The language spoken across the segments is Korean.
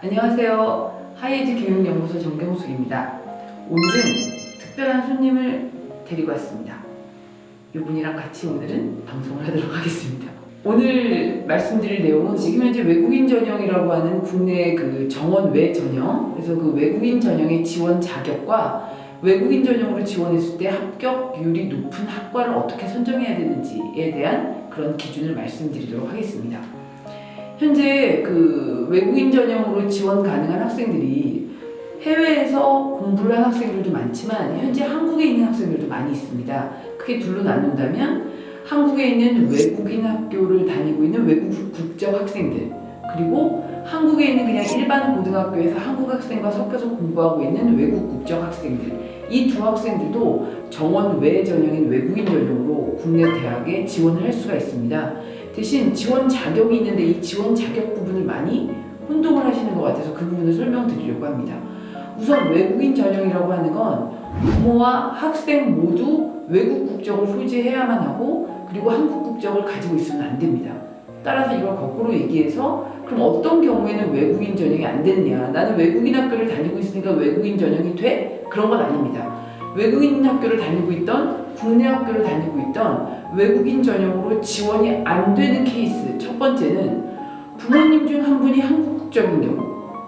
안녕하세요. 하이에즈 교육연구소 정경숙입니다. 오늘은 특별한 손님을 데리고 왔습니다. 이분이랑 같이 오늘은 방송을 하도록 하겠습니다. 오늘 말씀드릴 내용은 지금 현재 외국인 전형이라고 하는 국내 그 정원 외 전형, 그래서 그 외국인 전형의 지원 자격과 외국인 전형으로 지원했을 때 합격률이 높은 학과를 어떻게 선정해야 되는지에 대한 그런 기준을 말씀드리도록 하겠습니다. 현재 그 외국인 전형으로 지원 가능한 학생들이 해외에서 공부를 한 학생들도 많지만 현재 한국에 있는 학생들도 많이 있습니다. 크게 둘로 나눈다면 한국에 있는 외국인 학교를 다니고 있는 외국 국적 학생들, 그리고 한국에 있는 그냥 일반 고등학교에서 한국 학생과 섞여서 공부하고 있는 외국 국적 학생들, 이 두 학생들도 정원 외 전형인 외국인 전형으로 국내 대학에 지원을 할 수가 있습니다. 대신 지원 자격이 있는데 이 지원 자격 부분을 많이 혼동을 하시는 것 같아서 그 부분을 설명드리려고 합니다. 우선 외국인 전형이라고 하는 건 부모와 학생 모두 외국 국적을 소지해야만 하고, 그리고 한국 국적을 가지고 있으면 안 됩니다. 따라서 이걸 거꾸로 얘기해서 그럼 어떤 경우에는 외국인 전형이 안 되느냐, 나는 외국인 학교를 다니고 있으니까 외국인 전형이 돼? 그런 건 아닙니다. 외국인 학교를 다니고 있던 국내 학교를 다니고 있던 외국인 전형으로 지원이 안 되는 케이스, 첫 번째는 부모님 중 한 분이 한국 국적인 경우,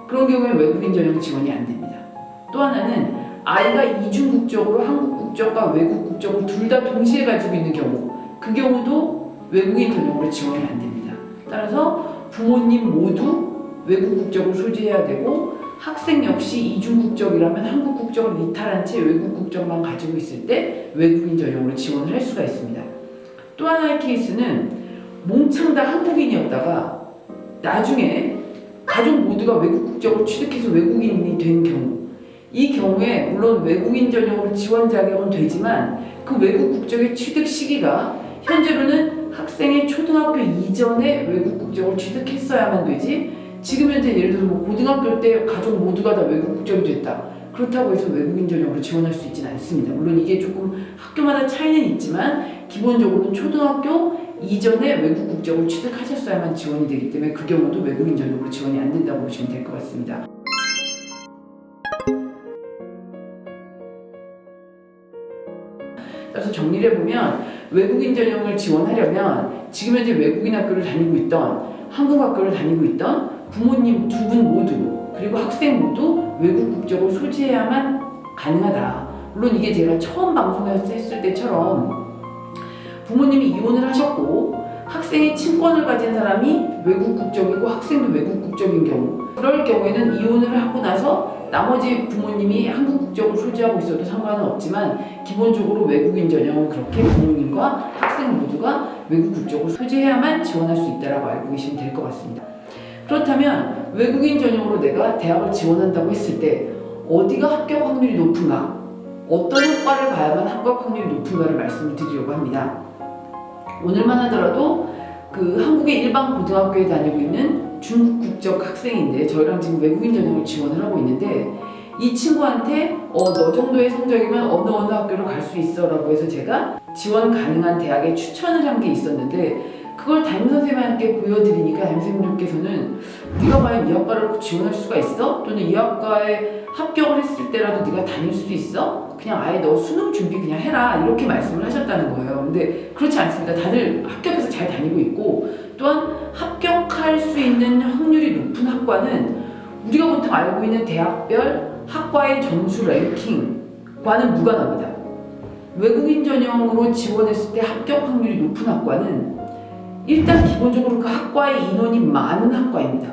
그런 경우에 외국인 전형 지원이 안 됩니다. 또 하나는 아이가 이중 국적으로 한국 국적과 외국 국적을 둘 다 동시에 가지고 있는 경우, 그 경우도 외국인 전형으로 지원이 안 됩니다. 따라서 부모님 모두 외국 국적을 소지해야 되고, 학생 역시 이중 국적이라면 한국 국적을 이탈한 채 외국 국적만 가지고 있을 때 외국인 전형으로 지원을 할 수가 있습니다. 또 하나의 케이스는 몽창 다 한국인이었다가 나중에 가족 모두가 외국 국적을 취득해서 외국인이 된 경우, 이 경우에 물론 외국인 전형으로 지원 자격은 되지만 그 외국 국적의 취득 시기가 현재로는 학생의 초등학교 이전에 외국 국적을 취득했어야만 되지, 지금 현재 예를 들어서 뭐 고등학교 때 가족 모두가 다 외국 국적이 됐다, 그렇다고 해서 외국인 전형으로 지원할 수 있지는 않습니다. 물론 이게 조금 학교마다 차이는 있지만 기본적으로는 초등학교 이전에 외국 국적을 취득하셨어야만 지원이 되기 때문에 그 경우도 외국인 전형으로 지원이 안 된다고 보시면 될 것 같습니다. 그래서 정리를 해보면 외국인 전형을 지원하려면 지금 현재 외국인 학교를 다니고 있던, 한국 학교를 다니고 있던 부모님 두 분 모두, 그리고 학생 모두 외국 국적을 소지해야만 가능하다. 물론 이게 제가 처음 방송했을 때처럼 부모님이 이혼을 하셨고 학생이 친권을 가진 사람이 외국 국적이고 학생도 외국 국적인 경우, 그럴 경우에는 이혼을 하고 나서 나머지 부모님이 한국 국적을 소지하고 있어도 상관은 없지만 기본적으로 외국인 전형은 그렇게 부모님과 학생 모두가 외국 국적을 소지해야만 지원할 수 있다고 알고 계시면 될 것 같습니다. 그렇다면 외국인 전형으로 내가 대학을 지원한다고 했을 때 어디가 합격 확률이 높은가, 어떤 학과를 가야만 합격 확률이 높은가를 말씀을 드리려고 합니다. 오늘만 하더라도 그 한국의 일반 고등학교에 다니고 있는 중국 국적 학생인데 저희랑 지금 외국인 전형을 지원을 하고 있는데, 이 친구한테 너 정도의 성적이면 어느 학교를 갈 수 있어 라고 해서 제가 지원 가능한 대학에 추천을 한 게 있었는데, 그걸 담임선생님께 보여드리니까 담임선생님께서는 네가 과연 이 학과를 지원할 수가 있어? 또는 이 학과에 합격을 했을 때라도 네가 다닐 수 있어? 그냥 아예 너 수능 준비 그냥 해라, 이렇게 말씀을 하셨다는 거예요. 근데 그렇지 않습니다. 다들 합격해서 잘 다니고 있고, 또한 합격할 수 있는 확률이 높은 학과는 우리가 보통 알고 있는 대학별 학과의 점수 랭킹과는 무관합니다. 외국인 전형으로 지원했을 때 합격 확률이 높은 학과는 일단 기본적으로 그 학과의 인원이 많은 학과입니다.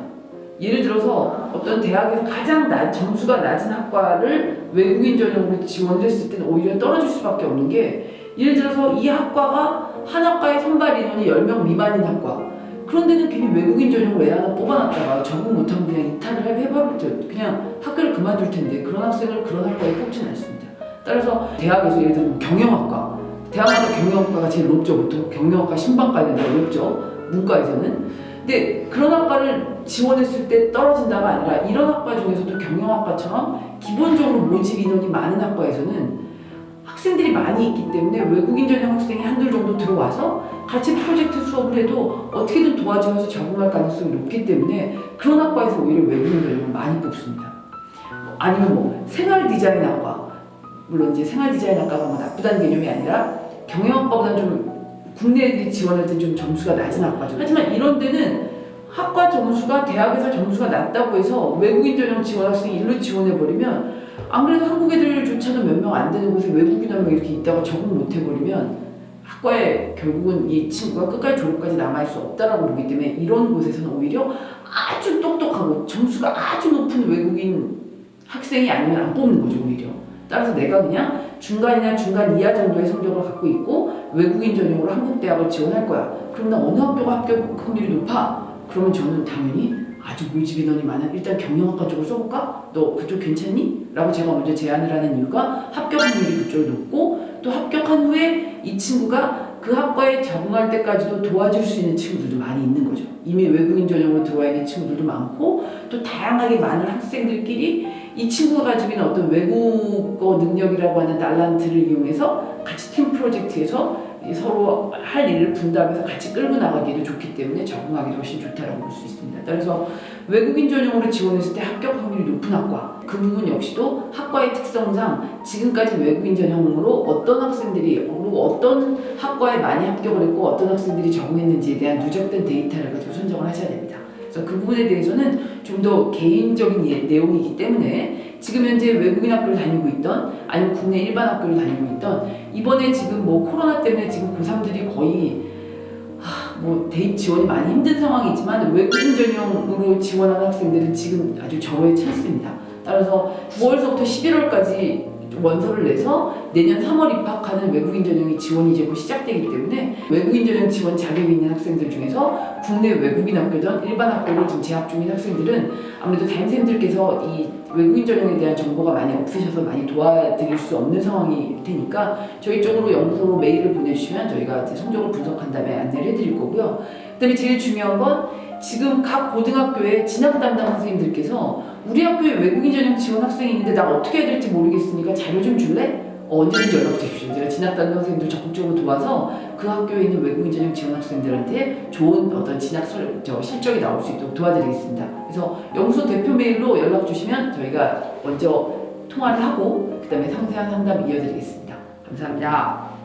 예를 들어서 어떤 대학에서 가장 점수가 낮은 학과를 외국인 전형으로 지원을 했을 때는 오히려 떨어질 수밖에 없는 게, 예를 들어서 이 학과가 한 학과의 선발 인원이 10명 미만인 학과, 그런 데는 괜히 외국인 전형으로 애 하나 뽑아놨다가 적응 못하면 그냥 이탈을 해버릴 때 그냥 학교를 그만둘 텐데, 그런 학생을 그런 학과에 뽑지는 않습니다. 따라서 대학에서 예를 들면 경영학과, 대학마다 경영학과가 제일 높죠. 보통 경영학과 신방과는 더 높죠, 문과에서는. 근데 그런 학과를 지원했을 때 떨어진다가 아니라 이런 학과 중에서도 경영학과처럼 기본적으로 모집 인원이 많은 학과에서는 학생들이 많이 있기 때문에 외국인 전형 학생이 한둘 정도 들어올 와서 같이 프로젝트 수업을 해도 어떻게든 도와주면서 적응할 가능성이 높기 때문에 그런 학과에서 오히려 외국인 전형을 많이 뽑습니다. 아니면 뭐 생활 디자인 학과, 물론 이제 생활 디자인 학과가 뭐 나쁘다는 개념이 아니라 경영학과보다 좀 국내 애들이 지원할 때 좀 점수가 낮은 학과죠. 하지만 이런 데는 학과 점수가 대학에서 점수가 낮다고 해서 외국인 전형 지원 학생이 일로 지원해버리면 안 그래도 한국 애들조차도 몇 명 안 되는 곳에 외국인 한 명 이렇게 있다가 적응 못 해버리면 학과에 결국은 이 친구가 끝까지 졸업까지 남아있을 수 없다라고 보기 때문에 이런 곳에서는 오히려 아주 똑똑하고 점수가 아주 높은 외국인 학생이 아니면 안 뽑는 거죠, 오히려. 따라서 내가 그냥 중간이나 중간 이하 정도의 성적을 갖고 있고 외국인 전형으로 한국 대학을 지원할 거야. 그럼 나 어느 학교가 합격 확률이 높아? 그러면 저는 당연히 아주 모집 인원이 많은 일단 경영학과 쪽을 써볼까? 너 그쪽 괜찮니? 라고 제가 먼저 제안을 하는 이유가 합격 확률이 그쪽이 높고 또 합격한 후에 이 친구가 그 학과에 적응할 때까지도 도와줄 수 있는 친구들도 많이 있는 거죠. 이미 외국인 전형으로 들어와 있는 친구들도 많고 또 다양하게 많은 학생들끼리 이 친구가 가지고 있는 어떤 외국어 능력이라고 하는 달란트를 이용해서 같이 팀 프로젝트에서 서로 할 일을 분담해서 같이 끌고 나가기도 좋기 때문에 적응하기도 훨씬 좋다라고 볼 수 있습니다. 그래서 외국인 전형으로 지원했을 때 합격 확률이 높은 학과, 그 부분 역시도 학과의 특성상 지금까지 외국인 전형으로 어떤 학생들이 그리고 어떤 학과에 많이 합격을 했고 어떤 학생들이 적응했는지에 대한 누적된 데이터를 가지고 선정을 하셔야 됩니다. 그래서 그 부분에 대해서는 좀 더 개인적인 내용이기 때문에 지금 현재 외국인 학교를 다니고 있던 아니면 국내 일반 학교를 다니고 있던 이번에 지금 뭐 코로나 때문에 지금 고3들이 거의 뭐 대입 지원이 많이 힘든 상황이지만 외국인 전형으로 지원하는 학생들은 지금 아주 절호의 찬스입니다. 따라서 9월서부터 11월까지 원서를 내서 내년 3월 입학하는 외국인 전형이 지원이 이제 곧 시작되기 때문에 외국인 전형 지원 자격이 있는 학생들 중에서 국내 외국인 학교든 일반 학교를 지금 재학 중인 학생들은 아무래도 담임쌤들께서 이 외국인 전형에 대한 정보가 많이 없으셔서 많이 도와드릴 수 없는 상황일 테니까 저희 쪽으로 영수로 메일을 보내주시면 저희가 이제 성적을 분석한 다음에 안내를 해드릴 거고요. 그다음에 제일 중요한 건 지금 각 고등학교의 진학 담당 선생님들께서 우리 학교에 외국인 전형 지원 학생이 있는데 나 어떻게 해야 될지 모르겠으니까 자료 좀 줄래? 언제든지 연락 주십시오. 제가 진학 담당 선생님들 적극적으로 도와서 그 학교에 있는 외국인 전형 지원 학생들한테 좋은 어떤 진학 실적이 나올 수 있도록 도와드리겠습니다. 그래서 영수 대표 메일로 연락 주시면 저희가 먼저 통화를 하고 그 다음에 상세한 상담 이어드리겠습니다. 감사합니다.